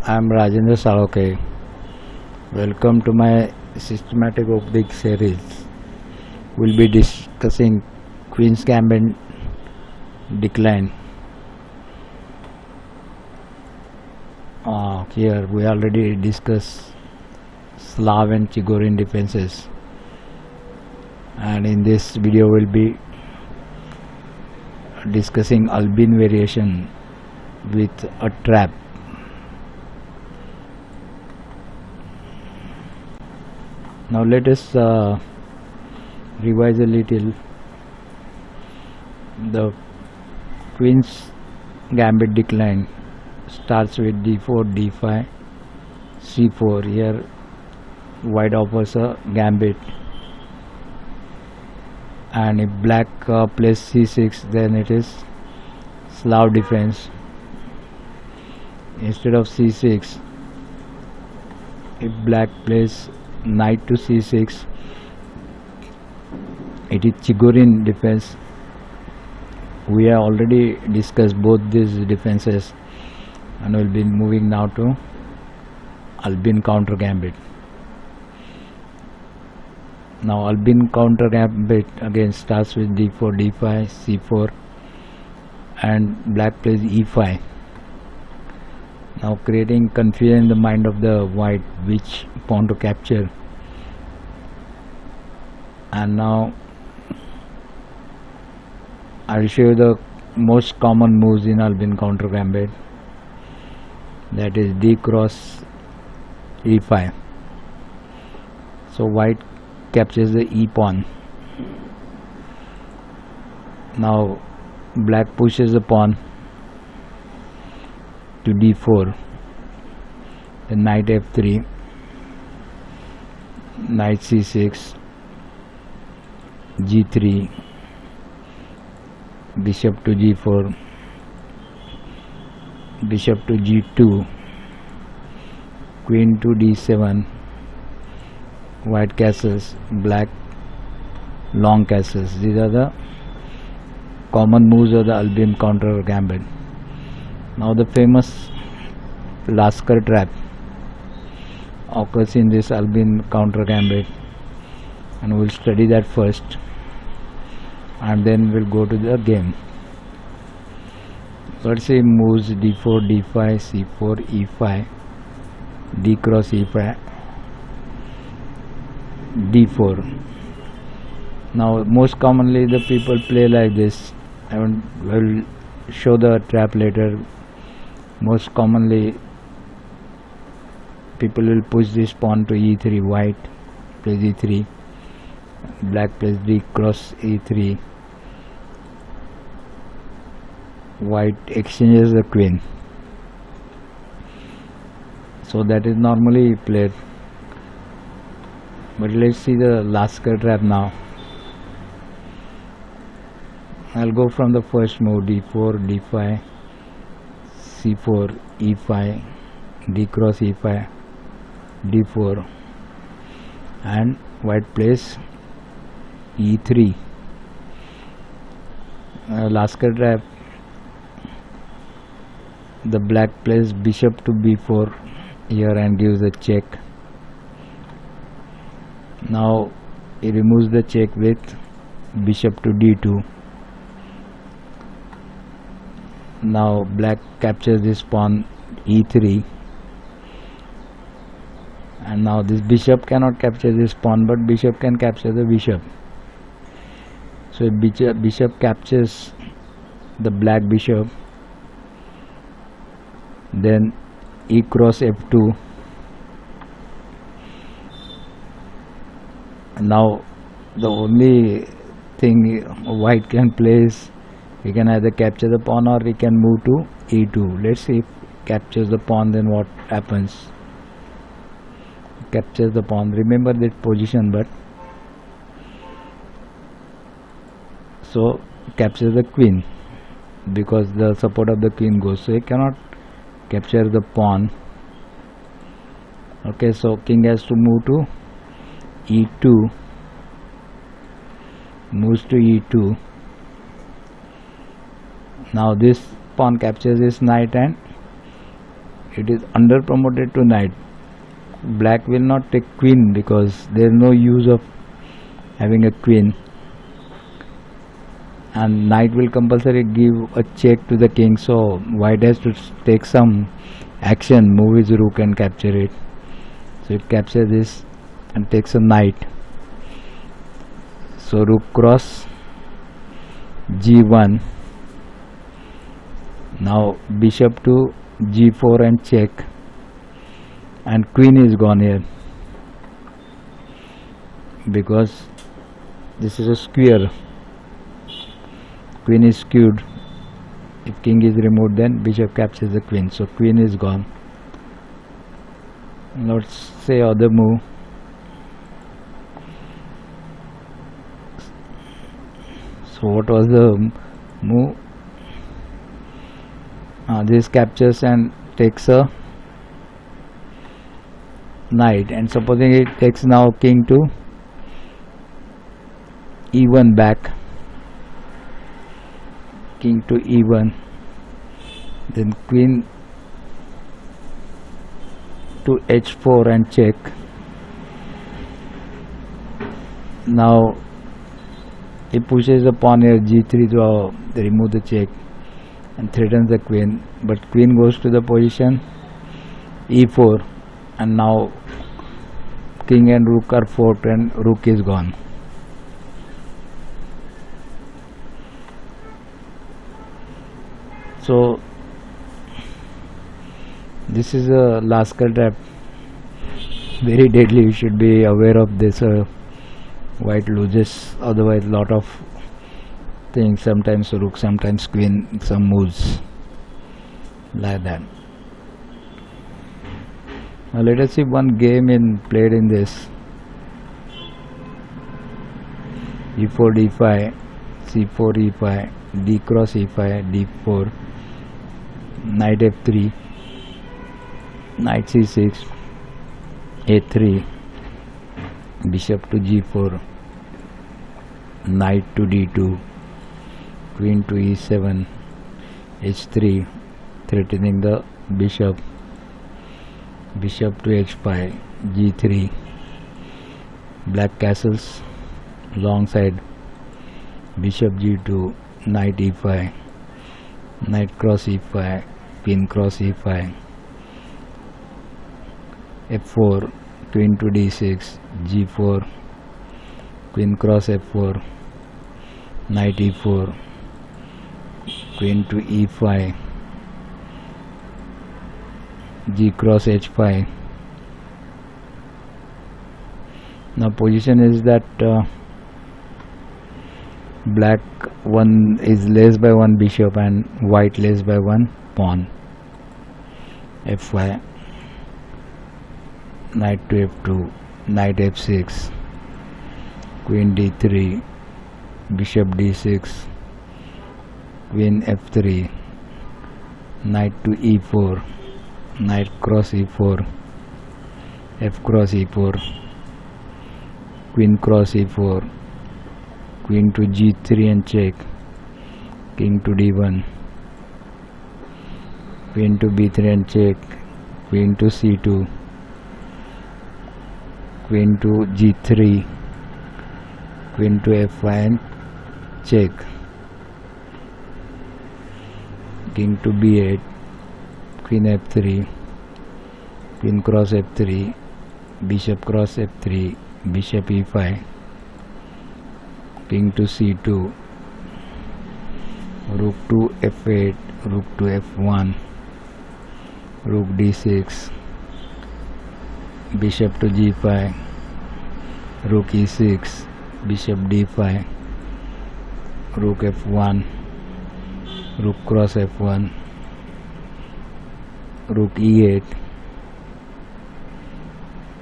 I am Rajendra Salokhe. Welcome to my systematic opening series. We'll be discussing Queen's Gambit decline. Here we already discussed Slav and Chigorin defenses, and in this video we'll be discussing Albin variation with a trap. Now let us revise a little. The Queen's Gambit decline starts with d4, d5, c4. Here white offers a gambit, and if black plays c6, then it is Slav defense. Instead of c6, if black plays knight to c6, it is Chigorin defense. We have already discussed both these defenses, and we will be moving now to Albin Countergambit. Now Albin Countergambit again starts with d4, d5, c4, and black plays e5. Now creating confusion in the mind of the white which pawn to capture. And now I will show you the most common moves in Albin Countergambit, that is d cross e5. So white captures the e pawn. Now black pushes the pawn to d4, then knight f3, knight c6, g3, bishop to g4, bishop to g2, queen to d7, white castles, black long castles. These are the common moves of the Albin Countergambit. Now the famous Laskar trap occurs in this Albin Countergambit, and we will study that first, and then we'll go to the game. Let's say moves d4, d5, c4, e5, d cross e5, d4. Now most commonly the people play like this. I will show the trap later. Most commonly people will push this pawn to e3, white plays e3, black plays d cross e3, white exchanges the queen. So that is normally played, but let's see the Laskar trap now. I'll go from the first move, d4, d5, c4, e5, d cross e5, d4, and white plays e3. Laskar trap, the black plays bishop to b4 here and gives a check. Now he removes the check with bishop to d2. Now black captures this pawn e3, and now this bishop cannot capture this pawn, but bishop can capture the bishop. So if bishop captures the black bishop, then e cross f2. Now the only thing white can play is he can either capture the pawn or he can move to e2. Let's see if captures the pawn, then what happens. Captures the pawn, remember that position, but so captures the queen because the support of the queen goes, so he cannot capture the pawn. Okay, so king has to move to e2, moves to e2. Now this pawn captures this knight and it is under promoted to knight. Black will not take queen because there is no use of having a queen, and knight will compulsory give a check to the king, so white has to take some action, move his rook and capture it. So it captures this and takes a knight. So rook cross g1. Now bishop to g4 and check, and queen is gone here because this is a square. Queen is skewed. If king is removed, then bishop captures the queen, so queen is gone. Let's say other move. So what was the move? This captures and takes a knight, and supposing it takes now king to e1 back, king to e1, then queen to h4 and check. Now he pushes the pawn here g3 to remove the check and threatens the queen, but queen goes to the position e4, and now king and rook are fought and rook is gone. So this is a Laskar trap, very deadly. You should be aware of this. White loses, otherwise lot of things, sometimes rook, sometimes queen, some moves like that. Now let us see one game played in this. e4 d5, c4 e5, d cross e5, d4, knight f3, knight c6, a3, bishop to g4, knight to d2, queen to e7, h3, threatening the bishop, bishop to h5, g3, black castles long side, bishop g2, knight e5, knight cross e5, queen cross e5, f4, queen to d6, g4, queen cross f4, knight e4, queen to e5, g cross h5. Now position is that black one is less by one bishop and white less by one pawn. f5, knight to f2, knight f6, queen d3, bishop d6, queen f3, knight to e4, knight cross e4, f cross e4, queen cross e4, queen to g3 and check, king to d1, queen to b3 and check, queen to c2, queen to g3, queen to f5 and check, king to b8, queen f3, queen cross f3, bishop cross f3, bishop e5, king to c2, rook to f8, rook to f1, rook d6, bishop to g5, rook e6, bishop d5, rook f1, rook cross f1, rook e8,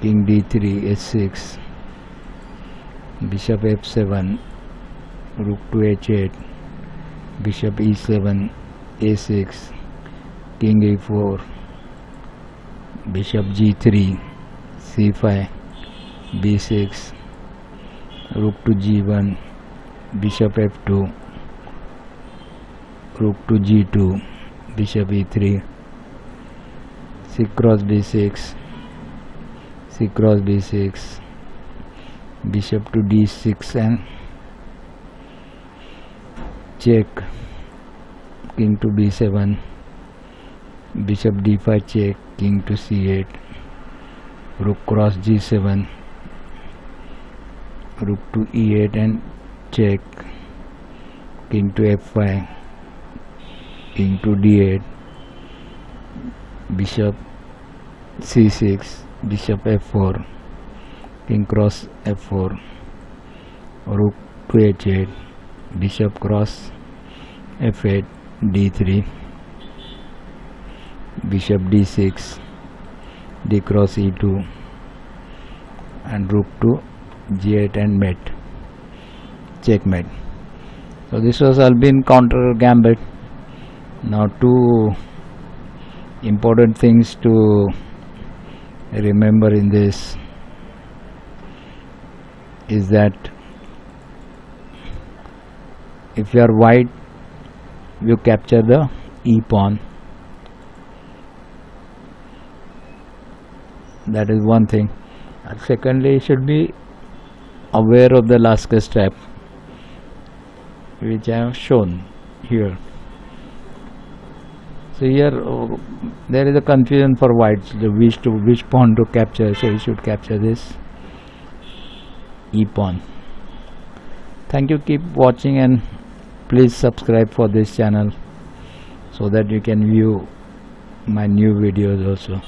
king d3, h6, bishop f7, rook to h8, bishop e7, a6, king e4, bishop g3, c5, b6, rook to g1, bishop f2, rook to g2, bishop e3, c cross d6, c cross d6, bishop to d6 and check, king to b7, bishop d5 check, king to c8, rook cross g7, rook to e8 and check, king to f5, king to d8, bishop c6, bishop f4, king cross f4, rook to h8, bishop cross f8, d3, bishop d6, d cross e2 and rook to g8 and mate, checkmate. So this was Albin counter gambit. Now two important things to remember in this is that if you are white, you capture the e pawn. That is one thing. And secondly, you should be aware of the Laskar trap, which I have shown here. So here there is a confusion for whites, which pawn to capture. So you should capture this e pawn. Thank you. Keep watching and please subscribe for this channel so that you can view my new videos also.